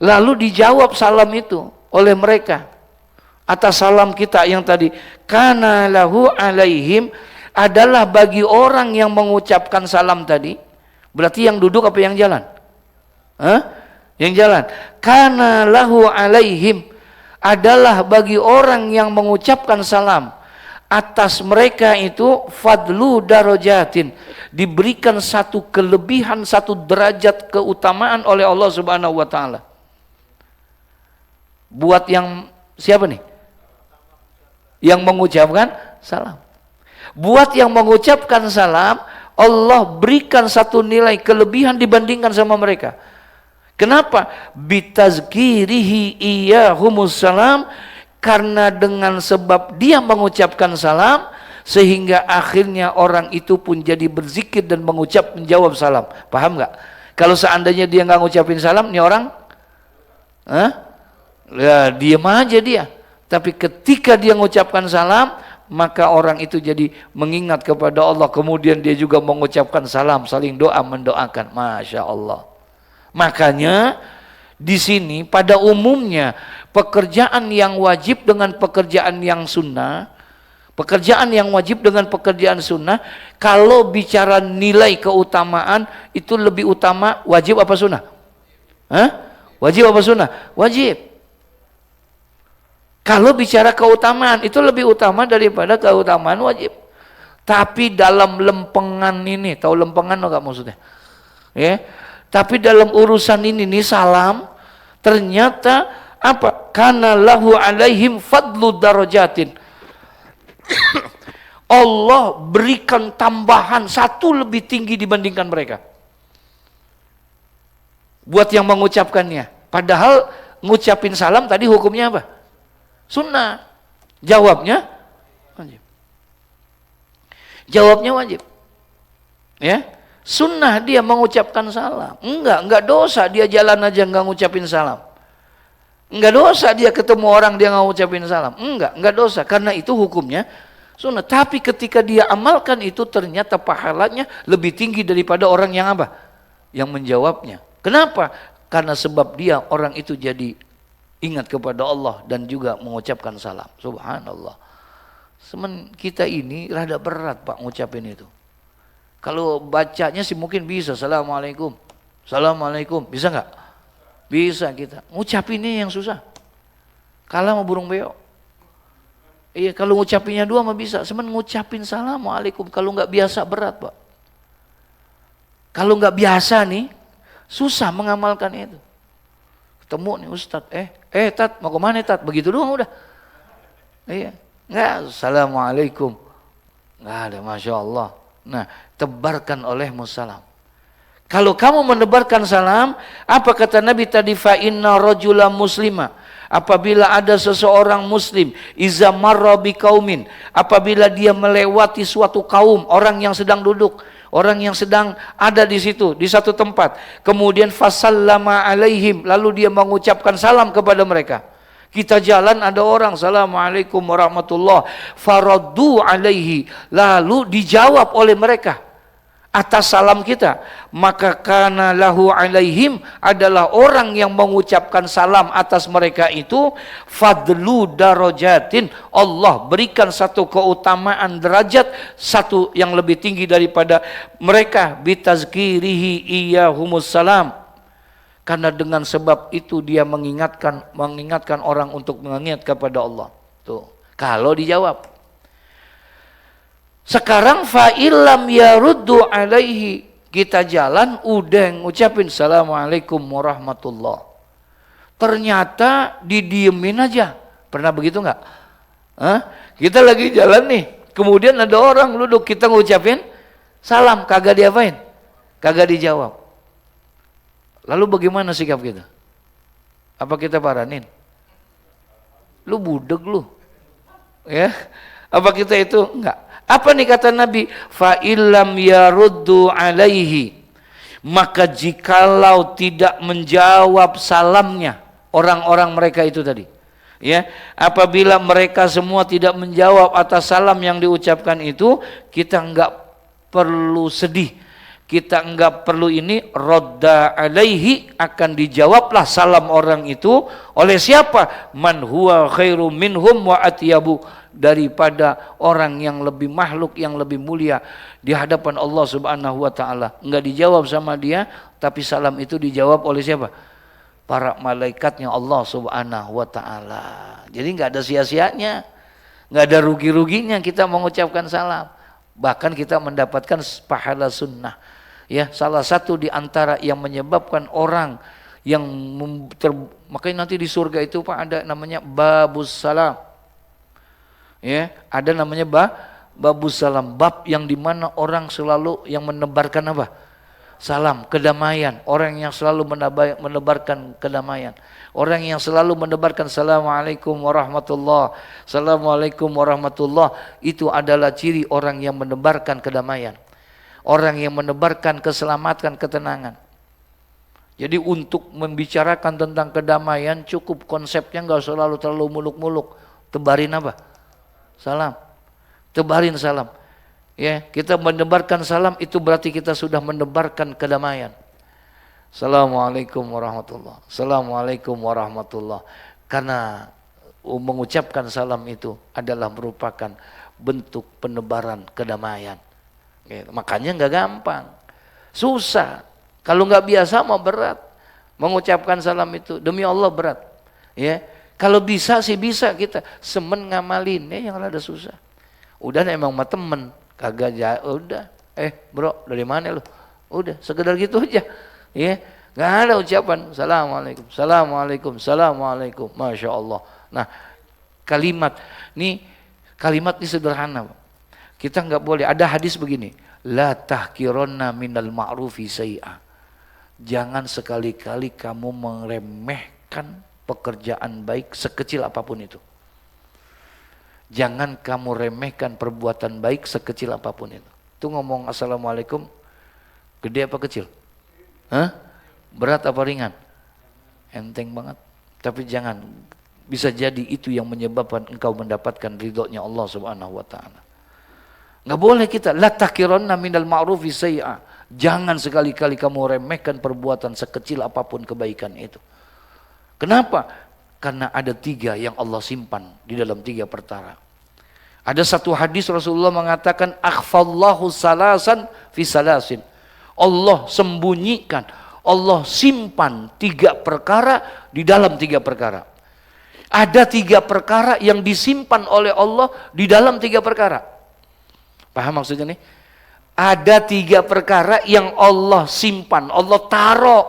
Lalu dijawab salam itu oleh mereka atas salam kita yang tadi, kana lahu alaihim, adalah bagi orang yang mengucapkan salam tadi. Berarti yang duduk apa yang jalan? Yang jalan. Kana lahu alaihim, adalah bagi orang yang mengucapkan salam atas mereka itu fadlu darajatin, diberikan satu kelebihan, satu derajat keutamaan oleh Allah Subhanahu wa taala. Buat yang siapa nih? Yang mengucapkan salam. Buat yang mengucapkan salam, Allah berikan satu nilai kelebihan dibandingkan sama mereka. Kenapa? Bitazkirihi iyyahumus salam, karena dengan sebab dia mengucapkan salam sehingga akhirnya orang itu pun jadi berzikir dan menjawab salam. Paham nggak? Kalau seandainya dia nggak ngucapin salam, nih orang, ya diam aja dia. Tapi ketika dia mengucapkan salam, maka orang itu jadi mengingat kepada Allah. Kemudian dia juga mengucapkan salam, saling doa mendoakan. Masya Allah. Makanya di sini pada umumnya pekerjaan yang wajib dengan pekerjaan yang sunnah, pekerjaan yang wajib dengan pekerjaan sunnah, kalau bicara nilai keutamaan itu lebih utama wajib apa sunnah? Wajib apa sunnah? Wajib. Kalau bicara keutamaan itu lebih utama daripada keutamaan wajib. Tapi dalam lempengan ini, tahu lempengan enggak maksudnya? Ya. Tapi dalam urusan ini nih salam, ternyata apa? Kana lahu alaihim fadlu darajatin. Allah berikan tambahan satu lebih tinggi dibandingkan mereka. Buat yang mengucapkannya. Padahal ngucapin salam tadi hukumnya apa? Sunnah. Jawabnya wajib. Jawabnya wajib. Ya. Sunnah dia mengucapkan salam. Enggak dosa dia jalan aja enggak ngucapin salam. Enggak dosa dia ketemu orang dia enggak ngucapin salam. Enggak dosa, karena itu hukumnya sunnah. Tapi ketika dia amalkan itu ternyata pahalanya lebih tinggi daripada orang yang apa? Yang menjawabnya. Kenapa? Karena sebab dia orang itu jadi ingat kepada Allah dan juga mengucapkan salam. Subhanallah. Semen kita ini rada berat Pak ngucapin itu. Kalau bacanya sih mungkin bisa. Assalamualaikum. Assalamualaikum. Bisa nggak? Bisa kita. Ngucapinnya yang susah. Kalah sama burung beo. Iya, kalau ngucapinnya dua mah bisa. Semen ngucapin Assalamualaikum. Kalau nggak biasa berat Pak. Kalau nggak biasa nih, susah mengamalkan itu. Ketemu nih Ustadz, Tat, mau kemana Tat? Begitu doang udah. Iya, nggak, Assalamualaikum. Nggak ada, Masya Allah. Nah, tebarkan olehmu salam. Kalau kamu menebarkan salam, apa kata Nabi tadi? Fa inna rajula muslima. Apabila ada seseorang muslim, iza marra bi qaumin, apabila dia melewati suatu kaum, orang yang sedang duduk, orang yang sedang ada di situ, di satu tempat, kemudian fasallama alaihim, lalu dia mengucapkan salam kepada mereka. Kita jalan ada orang, Assalamualaikum warahmatullah, faraddu alaihi, lalu dijawab oleh mereka atas salam kita, maka kana lahu alaihim, adalah orang yang mengucapkan salam atas mereka itu fadlu darajatin, Allah berikan satu keutamaan derajat, satu yang lebih tinggi daripada mereka, bitazkirihi iyyahumus salam, karena dengan sebab itu dia mengingatkan orang untuk mengingat kepada Allah. Tuh, kalau dijawab. Sekarang fa'ilam yaruddu alaihi, kita jalan udah ngucapin Assalamualaikum warahmatullah, ternyata didiemin aja. Pernah begitu nggak? Kita lagi jalan nih, kemudian ada orang duduk, kita ngucapin salam, kagak diapain? Kagak dijawab. Lalu bagaimana sikap kita? Apa kita paranin? Lu budeg lu. Ya. Apa kita itu? Enggak. Apa nih kata Nabi? Fa illam yaruddu alaihi, maka jikalau tidak menjawab salamnya orang-orang mereka itu tadi, ya, apabila mereka semua tidak menjawab atas salam yang diucapkan itu, kita enggak perlu sedih. kita enggak perlu ini, radda alaihi, akan dijawablah salam orang itu oleh siapa? Man huwa khairum minhum wa atyabu, daripada orang yang lebih makhluk, yang lebih mulia di hadapan Allah Subhanahu wa taala. Enggak dijawab sama dia, tapi salam itu dijawab oleh siapa? Para malaikatnya Allah Subhanahu wa taala. Jadi enggak ada sia-sianya, enggak ada rugi-ruginya kita mengucapkan salam. Bahkan kita mendapatkan pahala sunnah. Ya, salah satu di antara yang menyebabkan orang yang makanya nanti di surga itu Pak ada namanya babus salam. Ya, ada namanya babus salam, bab yang dimana orang selalu yang menebarkan apa? Salam, kedamaian. Orang yang selalu menebarkan kedamaian. Orang yang selalu menebarkan Assalamualaikum warahmatullah, Assalamualaikum warahmatullah, itu adalah ciri orang yang menebarkan kedamaian. Orang yang menebarkan keselamatan, ketenangan. Jadi untuk membicarakan tentang kedamaian cukup konsepnya, nggak selalu terlalu muluk-muluk. Tebarin apa? Salam. Tebarin salam. Ya, kita menebarkan salam itu berarti kita sudah menebarkan kedamaian. Assalamualaikum warahmatullah, Assalamualaikum warahmatullah. Karena mengucapkan salam itu adalah merupakan bentuk penebaran kedamaian. Ya, makanya nggak gampang, susah. Kalau nggak biasa mah berat. Mengucapkan salam itu demi Allah berat. Ya, kalau bisa sih bisa kita semen ngamalin, ya yang ada susah. Udah emang mah temen, kagak udah. Bro, dari mana lu? Udah sekedar gitu aja. Ya, nggak ada ucapan Assalamualaikum, Assalamualaikum, Assalamualaikum, Masya Allah. Nah, kalimat ini sederhana. Kita nggak boleh, ada hadis begini, la tahkironna minal ma'rufi say'a. Jangan sekali-kali kamu meremehkan pekerjaan baik sekecil apapun itu. Jangan kamu remehkan perbuatan baik sekecil apapun itu. Itu ngomong Assalamualaikum, gede apa kecil? Hah? Berat apa ringan? Enteng banget. Tapi jangan, bisa jadi itu yang menyebabkan engkau mendapatkan ridhonya Allah Subhanahu wa taala. Enggak boleh kita la tahkironna minal ma'rufi say'a. Jangan sekali-kali kamu remehkan perbuatan sekecil apapun kebaikan itu. Kenapa? Karena ada 3 yang Allah simpan di dalam 3 perkara. Ada satu hadis Rasulullah mengatakan akhfallahu salasan fi salasin. Allah sembunyikan, Allah simpan 3 perkara di dalam 3 perkara. Ada 3 perkara yang disimpan oleh Allah di dalam 3 perkara. Paham maksudnya nih? Ada 3 perkara yang Allah simpan, Allah taruh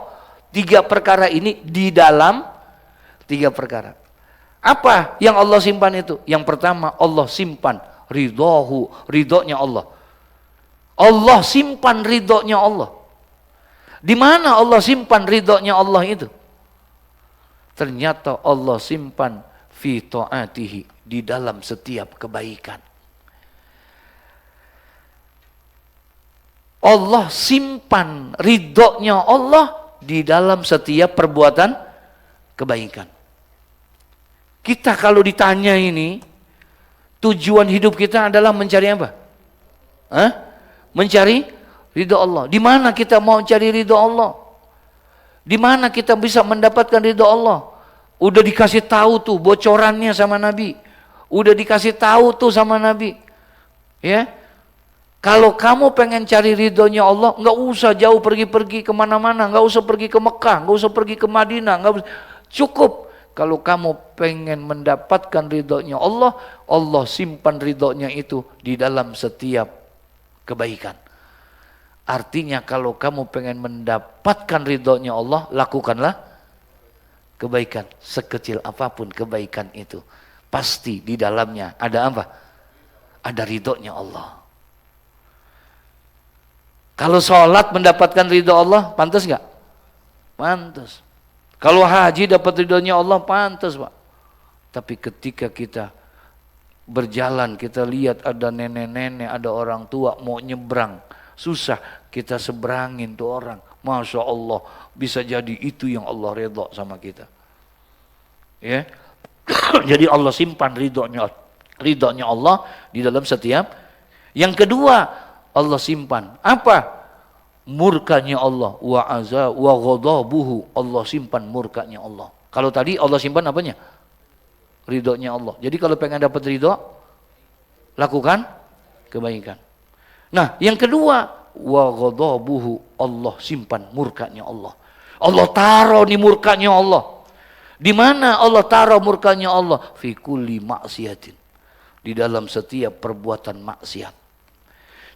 3 perkara ini di dalam 3 perkara. Apa yang Allah simpan itu? Yang pertama, Allah simpan ridhonya Allah. Allah simpan ridhonya Allah. Di mana Allah simpan ridhonya Allah itu? Ternyata Allah simpan fi ta'atihi, di dalam setiap kebaikan. Allah simpan ridhonya Allah di dalam setiap perbuatan kebaikan. Kita kalau ditanya ini, tujuan hidup kita adalah mencari apa? Mencari ridho Allah. Di mana kita mau cari ridho Allah? Di mana kita bisa mendapatkan ridho Allah? Udah dikasih tahu tuh bocorannya sama Nabi. Udah dikasih tahu tuh sama Nabi. Ya, kalau kamu pengen cari ridhonya Allah, nggak usah jauh pergi-pergi kemana-mana, nggak usah pergi ke Mekah, nggak usah pergi ke Madinah, cukup. Kalau kamu pengen mendapatkan ridhonya Allah, Allah simpan ridhonya itu di dalam setiap kebaikan. Artinya kalau kamu pengen mendapatkan ridhonya Allah, lakukanlah kebaikan. Sekecil apapun kebaikan itu, pasti di dalamnya ada apa? Ada ridhonya Allah. Kalau sholat mendapatkan ridho Allah, pantas nggak? Pantas. Kalau haji dapat ridhonya Allah, pantas Pak. Tapi ketika kita berjalan, kita lihat ada nenek-nenek, ada orang tua mau nyebrang, susah, kita seberangin tuh orang. Masya Allah, bisa jadi itu yang Allah ridho sama kita. Ya, jadi Allah simpan ridhonya Allah di dalam setiap. Yang kedua, Allah simpan apa? murkanya Allah, wa ghadabuhu, Allah simpan murkanya Allah. Kalau tadi Allah simpan apanya? Ridhonya Allah. Jadi kalau pengen dapat ridho, lakukan kebaikan. Nah, yang kedua, wa ghadabuhu, Allah simpan murkanya Allah. Allah taruh di murkanya Allah. Di mana Allah taruh murkanya Allah? Fi kulli maksiatin. Di dalam setiap perbuatan maksiat.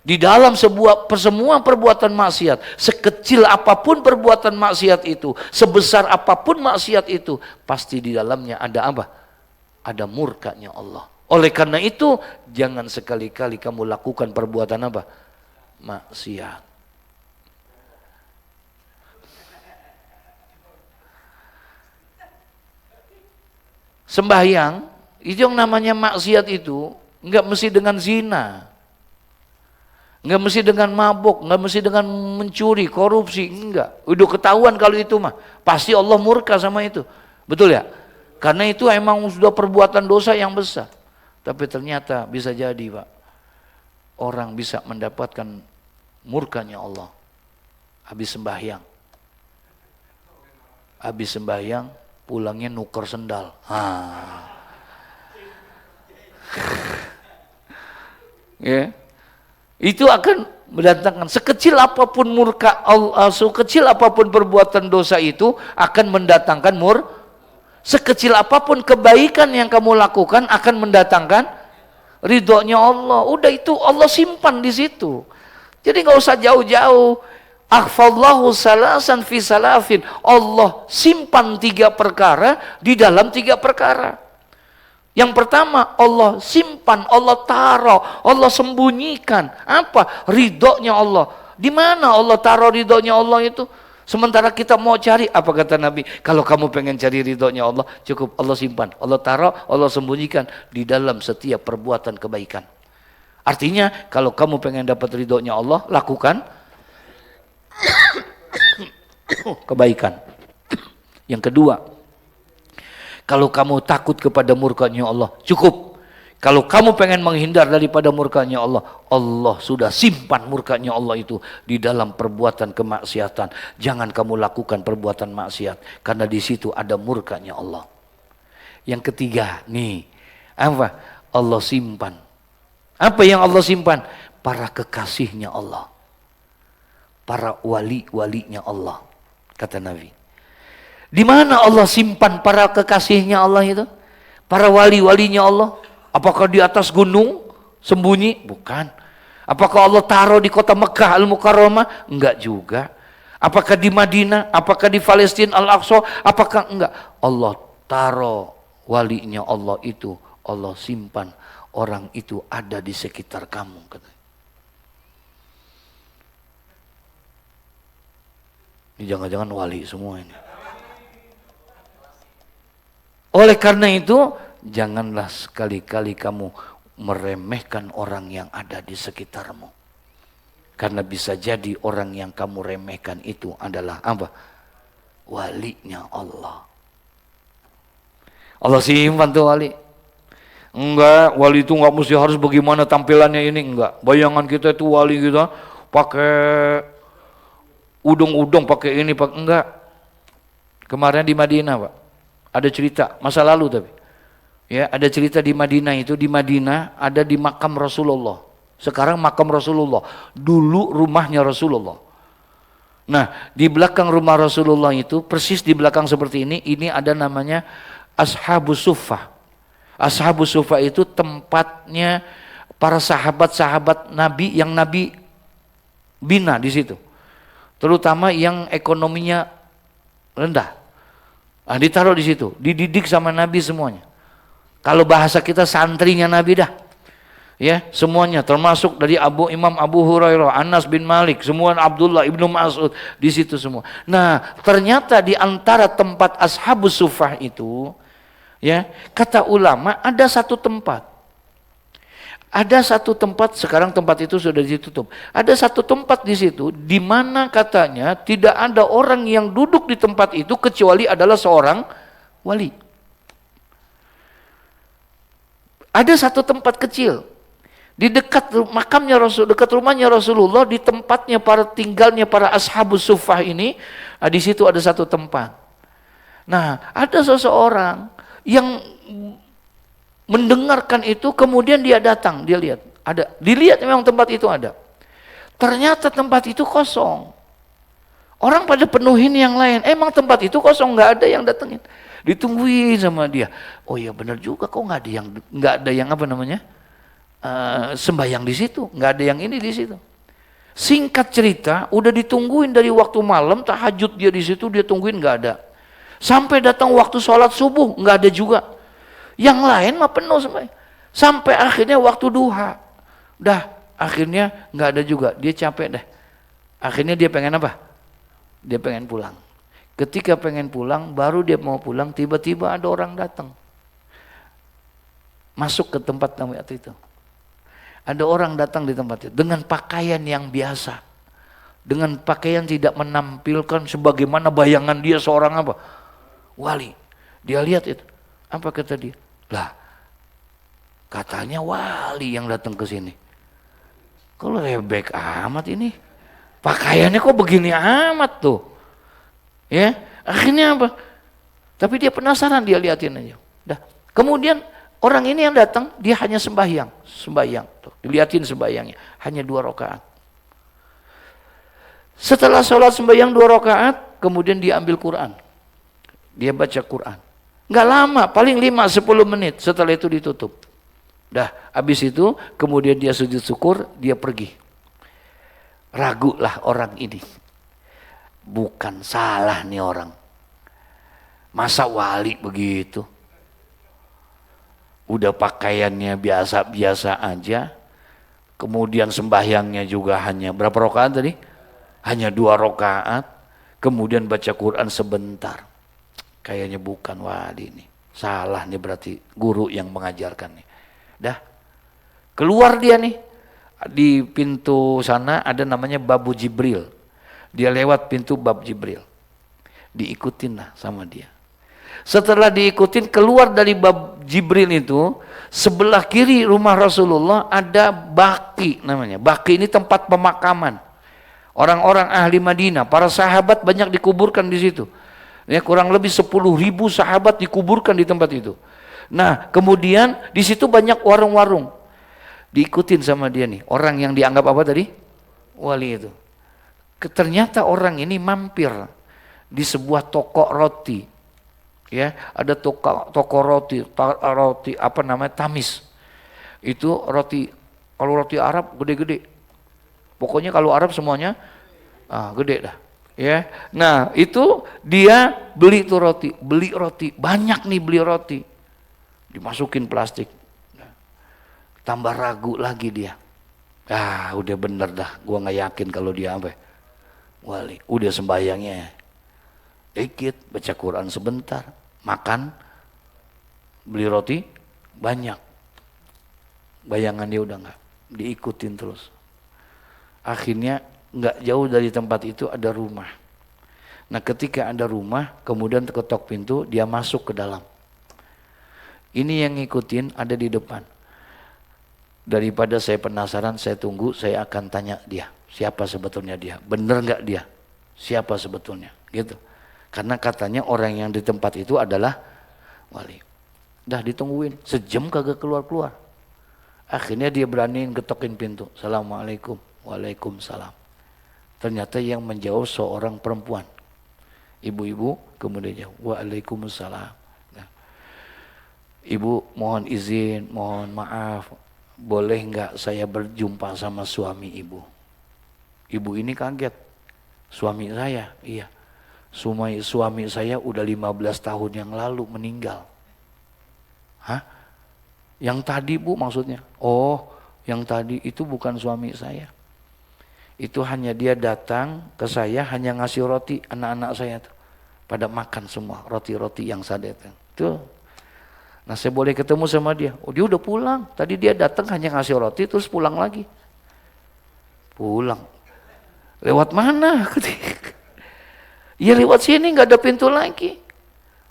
Di dalam semua perbuatan maksiat, sekecil apapun perbuatan maksiat itu, sebesar apapun maksiat itu, pasti di dalamnya ada apa? Ada murkanya Allah. Oleh karena itu, jangan sekali-kali kamu lakukan perbuatan apa? Maksiat. Sembahyang, itu yang namanya maksiat itu, enggak mesti dengan zina. Enggak mesti dengan mabuk, enggak mesti dengan mencuri, korupsi, enggak. Udah ketahuan kalau itu mah, pasti Allah murka sama itu. Betul ya? Karena itu emang sudah perbuatan dosa yang besar. Tapi ternyata bisa jadi, Pak, orang bisa mendapatkan murkanya Allah habis sembahyang. Habis sembahyang, pulangnya nuker sendal. Ya. Itu akan mendatangkan sekecil apapun murka Allah, sekecil apapun perbuatan dosa itu akan mendatangkan sekecil apapun kebaikan yang kamu lakukan akan mendatangkan ridhonya Allah. Udah itu Allah simpan di situ. Jadi nggak usah jauh-jauh. Akhfallahu salasan fi salafin. Allah simpan 3 perkara di dalam 3 perkara. Yang pertama, Allah simpan, Allah taruh, Allah sembunyikan. Apa? Ridhonya Allah. Di mana Allah taruh ridhonya Allah itu? Sementara kita mau cari, apa kata Nabi? Kalau kamu pengen cari ridhonya Allah, cukup Allah simpan, Allah taruh, Allah sembunyikan di dalam setiap perbuatan kebaikan. Artinya, kalau kamu pengen dapat ridhonya Allah, lakukan kebaikan. Yang kedua, kalau kamu takut kepada murkanya Allah, cukup. Kalau kamu pengen menghindar daripada murkanya Allah, Allah sudah simpan murkanya Allah itu di dalam perbuatan kemaksiatan. Jangan kamu lakukan perbuatan maksiat, karena di situ ada murkanya Allah. Yang ketiga, nih, apa? Allah simpan. Apa yang Allah simpan? Para kekasihnya Allah. Para wali-walinya Allah, kata Nabi. Di mana Allah simpan para kekasihnya Allah itu? Para wali-walinya Allah? Apakah di atas gunung sembunyi? Bukan. Apakah Allah taruh di kota Mekah Al-Mukarramah? Enggak juga. Apakah di Madinah? Apakah di Palestina Al-Aqsa? Apakah enggak? Allah taruh walinya Allah itu, Allah simpan. Orang itu ada di sekitar kamu, katanya. Ini jangan-jangan wali semua ini. Oleh karena itu, janganlah sekali-kali kamu meremehkan orang yang ada di sekitarmu. Karena bisa jadi orang yang kamu remehkan itu adalah apa? Walinya Allah. Allah simpan tuh wali. Enggak, wali itu enggak mesti harus bagaimana tampilannya ini, enggak. Bayangan kita itu wali kita pakai udung-udung, pakai ini, pakai enggak. Kemarin di Madinah, Pak, ada cerita masa lalu tapi. Ya, ada cerita di Madinah itu, di Madinah ada di makam Rasulullah. Sekarang makam Rasulullah, dulu rumahnya Rasulullah. Nah, di belakang rumah Rasulullah itu, persis di belakang seperti ini ada namanya Ashabus Suffah. Ashabus Suffah itu tempatnya para sahabat-sahabat Nabi yang Nabi bina di situ. Terutama yang ekonominya rendah. Nah, ditaruh di situ, dididik sama Nabi semuanya. Kalau bahasa kita santrinya Nabi dah. Ya, semuanya termasuk dari Imam Abu Hurairah, Anas bin Malik, semua Abdullah Ibnu Mas'ud di situ semua. Nah, ternyata di antara tempat Ashabus Suffah itu, ya, kata ulama ada satu tempat. Ada satu tempat, sekarang tempat itu sudah ditutup. Ada satu tempat di situ di mana katanya tidak ada orang yang duduk di tempat itu kecuali adalah seorang wali. Ada satu tempat kecil Di dekat makamnya Rasul, dekat rumahnya Rasulullah, di tempatnya tinggalnya para ashabus suffah ini, di situ ada satu tempat. Nah, ada seseorang yang mendengarkan itu, kemudian dia datang, dia lihat, dilihat memang tempat itu ada. Ternyata tempat itu kosong. Orang pada penuhin yang lain, emang tempat itu kosong, nggak ada yang datengin. Ditungguin sama dia. Oh iya benar juga, kok nggak ada yang apa namanya? Sembahyang di situ, nggak ada yang ini di situ. Singkat cerita, udah ditungguin dari waktu malam, tahajud dia di situ, dia tungguin nggak ada. Sampai datang waktu sholat subuh, nggak ada juga. Yang lain mah penuh sampai akhirnya waktu duha, dah akhirnya nggak ada juga. Dia capek deh. Akhirnya dia pengen apa? Dia pengen pulang. Ketika pengen pulang, baru dia mau pulang, tiba-tiba ada orang datang, masuk ke tempat tempat itu. Ada orang datang di tempat itu dengan pakaian yang biasa, dengan pakaian tidak menampilkan sebagaimana bayangan dia seorang apa? Wali. Dia lihat itu, apa kata dia? Lah, katanya wali yang datang ke sini. Kok lebek amat ini? Pakaiannya kok begini amat tuh? Ya, akhirnya apa? Tapi dia penasaran, dia liatin aja. Dah. Kemudian orang ini yang datang, dia hanya sembahyang tuh, diliatin sembahyangnya, hanya 2 rakaat. Setelah sholat sembahyang 2 rakaat, kemudian dia ambil Quran, dia baca Quran. Nggak lama, paling 5-10 menit, setelah itu ditutup. Dah, habis itu kemudian dia sujud syukur, dia pergi. Ragulah orang ini, bukan salah nih orang, masa wali begitu? Udah pakaiannya biasa-biasa aja, kemudian sembahyangnya juga hanya berapa rakaat tadi? Hanya 2 rakaat, kemudian baca Quran sebentar. Kayaknya bukan wali nih, salah nih berarti guru yang mengajarkan nih. Dah, keluar dia nih, di pintu sana ada namanya Babu Jibril. Dia lewat pintu Bab Jibril, diikutin lah sama dia. Setelah diikutin keluar dari Bab Jibril itu, sebelah kiri rumah Rasulullah ada Baqi namanya. Baqi ini tempat pemakaman orang-orang ahli Madinah, para sahabat banyak dikuburkan di situ. Ya, kurang lebih 10.000 sahabat dikuburkan di tempat itu. Nah, kemudian di situ banyak warung-warung. Diikutin sama dia nih, orang yang dianggap apa tadi? Wali itu. Ternyata orang ini mampir di sebuah toko roti. Ya, ada toko roti apa namanya? Tamis. Itu roti, kalau roti Arab gede-gede. Pokoknya kalau Arab semuanya gede dah. Ya. Nah, itu dia beli roti, banyak nih beli roti. Dimasukin plastik. Tambah ragu lagi dia. Udah bener dah, gua nggak yakin kalau dia apa. Wali, udah sembayangnya dikit, baca Quran sebentar, makan, beli roti banyak. Bayangan dia udah nggak, diikutin terus. Akhirnya nggak jauh dari tempat itu ada rumah. Nah, ketika ada rumah, kemudian ketok pintu, dia masuk ke dalam. Ini yang ngikutin ada di depan. Daripada saya penasaran, saya tunggu, saya akan tanya dia, siapa sebetulnya dia, bener nggak dia, siapa sebetulnya, gitu. Karena katanya orang yang di tempat itu adalah wali. Dah ditungguin, sejam kagak keluar-keluar. Akhirnya dia beraniin ketokin pintu, Assalamualaikum, Waalaikumsalam. Ternyata yang menjawab seorang perempuan, ibu-ibu, kemudian jawab, Waalaikumsalam. Nah, ibu mohon izin, mohon maaf, boleh nggak saya berjumpa sama suami ibu? Ibu ini kaget, suami saya, iya. Suami saya udah 15 tahun yang lalu meninggal. Hah? Yang tadi bu maksudnya? Oh, yang tadi itu bukan suami saya. Itu hanya dia datang ke saya, hanya ngasih roti, anak-anak saya tuh pada makan semua roti-roti yang saya datang. Tuh. Nah, saya boleh ketemu sama dia. Oh, dia udah pulang. Tadi dia datang hanya ngasih roti terus pulang lagi. Pulang. Lewat mana? Ya lewat sini, nggak ada pintu lagi.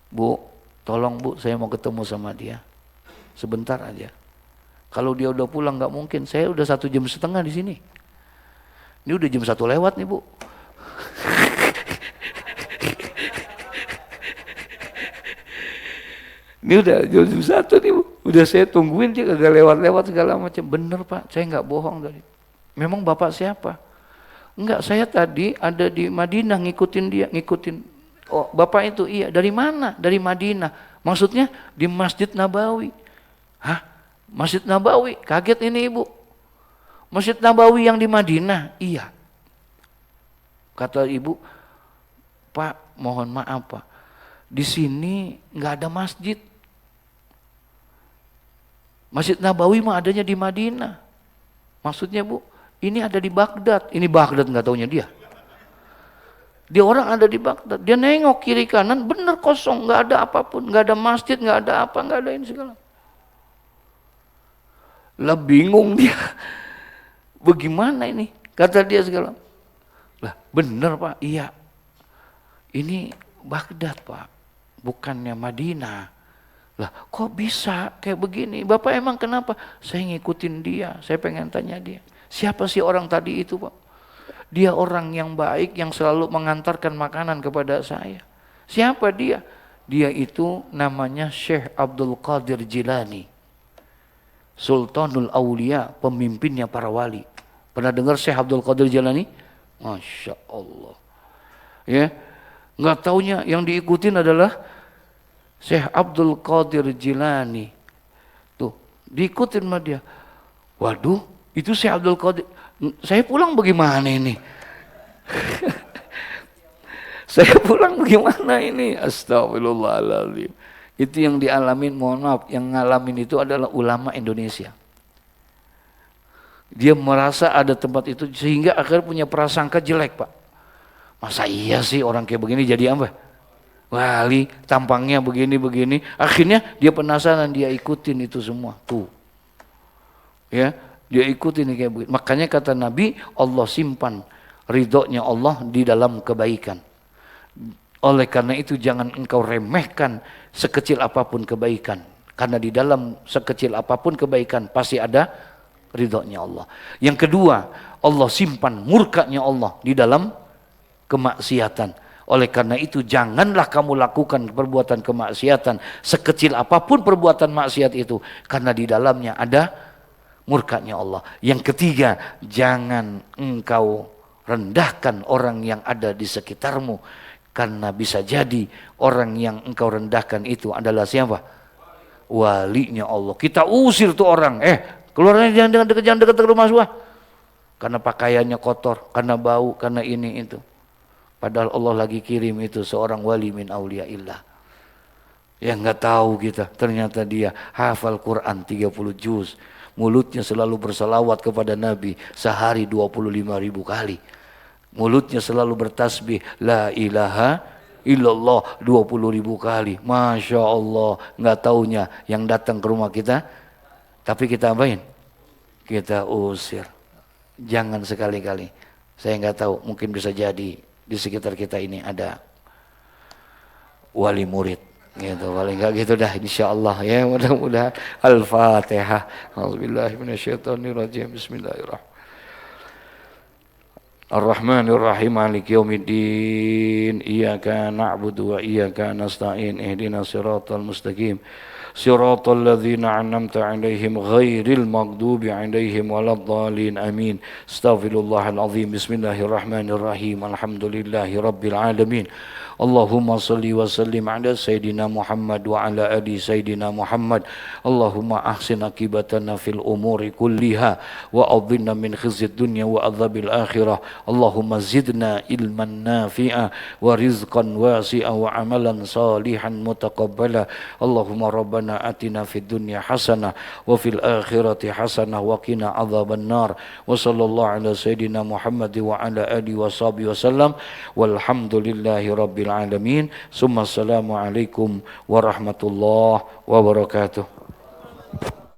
Bu, tolong bu, saya mau ketemu sama dia. Sebentar aja. Kalau dia udah pulang nggak mungkin. Saya udah 1,5 jam di sini. Ini udah jam 1 lewat nih Bu. Ini udah jam 1 nih Bu. Udah saya tungguin dia kagak lewat-lewat segala macam. Bener Pak, saya nggak bohong tadi. Memang Bapak siapa? Enggak, saya tadi ada di Madinah ngikutin dia, ngikutin. Oh, Bapak itu iya, dari mana? Dari Madinah. Maksudnya di Masjid Nabawi. Hah? Masjid Nabawi? Kaget ini Ibu. Masjid Nabawi yang di Madinah? Iya. Kata Ibu, Pak, mohon maaf Pak. Di sini nggak ada masjid. Masjid Nabawi mah adanya di Madinah. Maksudnya Bu, ini ada di Baghdad. Ini Baghdad nggak taunya dia. Dia orang ada di Baghdad. Dia nengok kiri kanan, bener kosong, nggak ada apapun, nggak ada masjid, nggak ada apa, nggak ada ini segala. Lah bingung dia. Bagaimana ini? Kata dia segala. Lah bener Pak, iya. Ini Baghdad Pak, bukannya Madinah. Lah kok bisa kayak begini? Bapak emang kenapa? Saya ngikutin dia, saya pengen tanya dia. Siapa sih orang tadi itu Pak? Dia orang yang baik yang selalu mengantarkan makanan kepada saya. Siapa dia? Dia itu namanya Syekh Abdul Qadir Jilani. Sultanul Aulia, pemimpinnya para wali. Pernah dengar Syekh Abdul Qadir Jilani? Masya Allah. Ya, nggak taunya yang diikutin adalah Syekh Abdul Qadir Jilani. Tuh, diikutin sama dia. Waduh, itu Syekh Abdul Qadir. Saya pulang bagaimana ini? Saya pulang bagaimana ini? Astagfirullahaladzim. Itu yang dialamin, mohon maaf, yang ngalamin itu adalah ulama Indonesia. Dia merasa ada tempat itu sehingga akhirnya punya prasangka jelek Pak. Masa iya sih orang kayak begini jadi apa? Wali, tampangnya begini-begini. Akhirnya dia penasaran, dia ikutin itu semua. Tuh. Ya, dia ikutin kayak begitu. Makanya kata Nabi, Allah simpan ridhonya Allah di dalam kebaikan. Oleh karena itu jangan engkau remehkan sekecil apapun kebaikan. Karena di dalam sekecil apapun kebaikan pasti ada ridhonya Allah. Yang kedua, Allah simpan murkanya Allah di dalam kemaksiatan. Oleh karena itu janganlah kamu lakukan perbuatan kemaksiatan sekecil apapun perbuatan maksiat itu, karena di dalamnya ada murkanya Allah. Yang ketiga, jangan engkau rendahkan orang yang ada di sekitarmu, karena bisa jadi orang yang engkau rendahkan itu adalah siapa? Walinya Allah. Kita usir tuh orang, keluarnya jangan dekat rumah gua, karena pakaiannya kotor, karena bau, karena ini itu. Padahal Allah lagi kirim itu seorang wali min auliyaillah. Yang nggak tahu kita, ternyata dia hafal Quran 30 juz. Mulutnya selalu berselawat kepada Nabi sehari 25.000 kali. Mulutnya selalu bertasbih la ilaha illallah 20.000 kali. Masya Allah, nggak taunya yang datang ke rumah kita, tapi kita apain? Kita usir. Jangan sekali-kali. Saya nggak tahu, mungkin bisa jadi di sekitar kita ini ada wali murid gitu, paling enggak gitu dah insyaallah ya, mudah-mudahan. Al-Fatihah. A'udzubillahi minasyaitonirrajim. Bismillahirrahmanirrahim. Ar-Rahmanir-Rahim. Maliki yaumiddin. Iyyaka na'budu wa iyyaka nasta'in. Ihdinas siratal mustaqim. Siratal ladzina an'amta 'alaihim ghairil maghdubi 'alaihim waladdallin. Amin. Astaghfirullahal azim. Bismillahirrahmanirrahim. Alhamdulillahi rabbil alamin. Allahumma salli wa sallim ala Sayyidina Muhammad wa ala ali Sayyidina Muhammad. Allahumma ahsin akibatana fil umuri kulliha wa adhinna min khizyid dunya wa adzabil akhirah. Allahumma zidna ilman nafi'a wa rizqan wasi'a wa amalan salihan mutaqabbala. Allahumma rabbana atina fid dunya hasanah wa fil akhirati hasanah wa qina adzaban nar. Wa sallallahu ala Sayyidina Muhammad wa ala alihi wa sahbihi wasallam. Walhamdulillahi rabbil alamin. Summa assalamu alaikum warahmatullahi wabarakatuh.